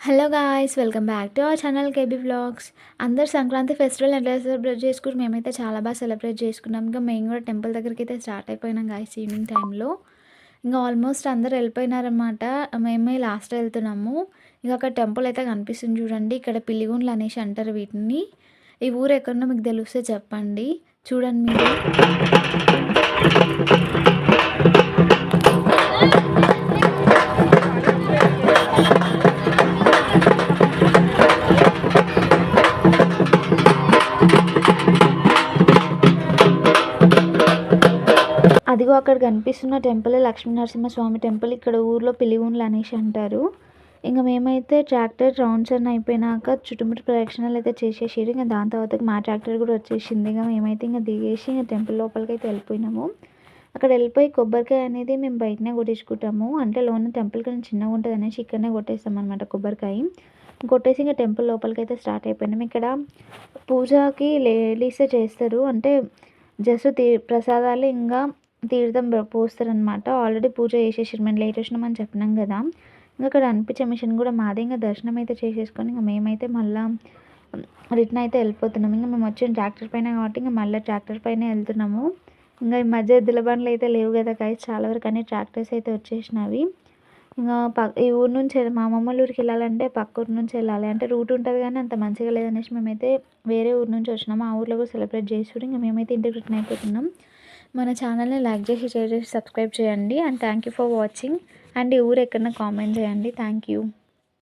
Hello guys! Welcome back to our channel KB vlogs. అందరూ Sankranti festival ఎట్లా celebrate చేసుకుర్రు? మేమైతే చాలా బాగా సెలబ్రేట్ చేసుకున్నాం. ఇంకా మేము కూడా టెంపుల్ దగ్గరికైతే స్టార్ట్ అయిపోయినాం గాయ్స్ ఈవినింగ్ టైంలో. ఇంక ఆల్మోస్ట్ అందరూ వెళ్ళిపోయినారనమాట. మేమే లాస్ట్ వెళ్తున్నాము. ఇక అక్కడ టెంపుల్ అయితే కనిపిస్తుంది చూడండి. ఇక్కడ పిల్లిగుండ్లు అనేసి అంటారు వీటిని. ఈ ఊరు ఎక్కడనో మీకు తెలిస్తే చెప్పండి. చూడండి మీరు. అదిగో అక్కడ కనిపిస్తున్న టెంపుల్ లక్ష్మీనరసింహస్వామి టెంపుల్. ఇక్కడ ఊర్లో పిలిగుండ్లు అనేసి అంటారు. ఇంక మేమైతే ట్రాక్టర్ రౌండ్స్ అన్నీ అయిపోయినాక చుట్టుముట్టు ప్రదక్షిణాలు అయితే చేసేసారు. ఇంకా దాని తర్వాత మా ట్రాక్టర్ కూడా వచ్చేసింది. ఇక మేమైతే ఇంకా దిగేసి ఇంకా టెంపుల్ లోపలికి అయితే వెళ్ళిపోయినాము. అక్కడ వెళ్ళిపోయి కొబ్బరికాయ అనేది మేము బయటనే కొట్టించుకుంటాము. అంటే లోన టెంపుల్ కొంచెం చిన్నగా ఉంటుంది అనేసి ఇక్కడనే కొట్టేస్తాం అనమాట కొబ్బరికాయ. కొట్టేసి ఇంకా టెంపుల్ లోపలికి అయితే స్టార్ట్ అయిపోయినాం. ఇక్కడ పూజకి లేడీసే చేస్తారు. అంటే జస్ట్ ప్రసాదాలు ఇంకా తీర్థం పోస్తారనమాట. ఆల్రెడీ పూజ చేసేసారు. మేము లేట్ వచ్చినామని చెప్పినాం కదా. ఇంకా అక్కడ అనిపించే మిషన్ కూడా మాదే. ఇంకా దర్శనం అయితే చేసేసుకొని ఇంకా మేమైతే మళ్ళీ రిటర్న్ అయితే వెళ్ళిపోతున్నాం. ఇంకా మేము వచ్చిన ట్రాక్టర్ పైన కాబట్టి ఇంకా మళ్ళీ ట్రాక్టర్ పైనే వెళ్తున్నాము. ఇంకా ఈ మధ్య ఎద్దుల బండ్లు అయితే లేవు కదా గైస్, చాలా వరకు అన్ని ట్రాక్టర్స్ అయితే వచ్చేసినవి. ఇంకా ఈ ఊరు నుంచి మా అమ్మమ్మ ఊరికి వెళ్ళాలంటే పక్క ఊరు నుంచి వెళ్ళాలి. అంటే రూట్ ఉంటుంది కానీ అంత మంచిగా లేదనేసి మేమైతే వేరే ఊరు నుంచి వచ్చినాము. ఆ ఊర్లో కూడా సెలబ్రేట్ చేసి ఇంకా మేమైతే ఇంటికి రిటర్న్ అయిపోతున్నాం. మన ఛానల్ని లైక్ చేసి షేర్ చేసి సబ్స్క్రైబ్ చేయండి. And thank you for watching. And ఈ ఊరు ఎక్కడన్నా కామెంట్ చేయండి. Thank you.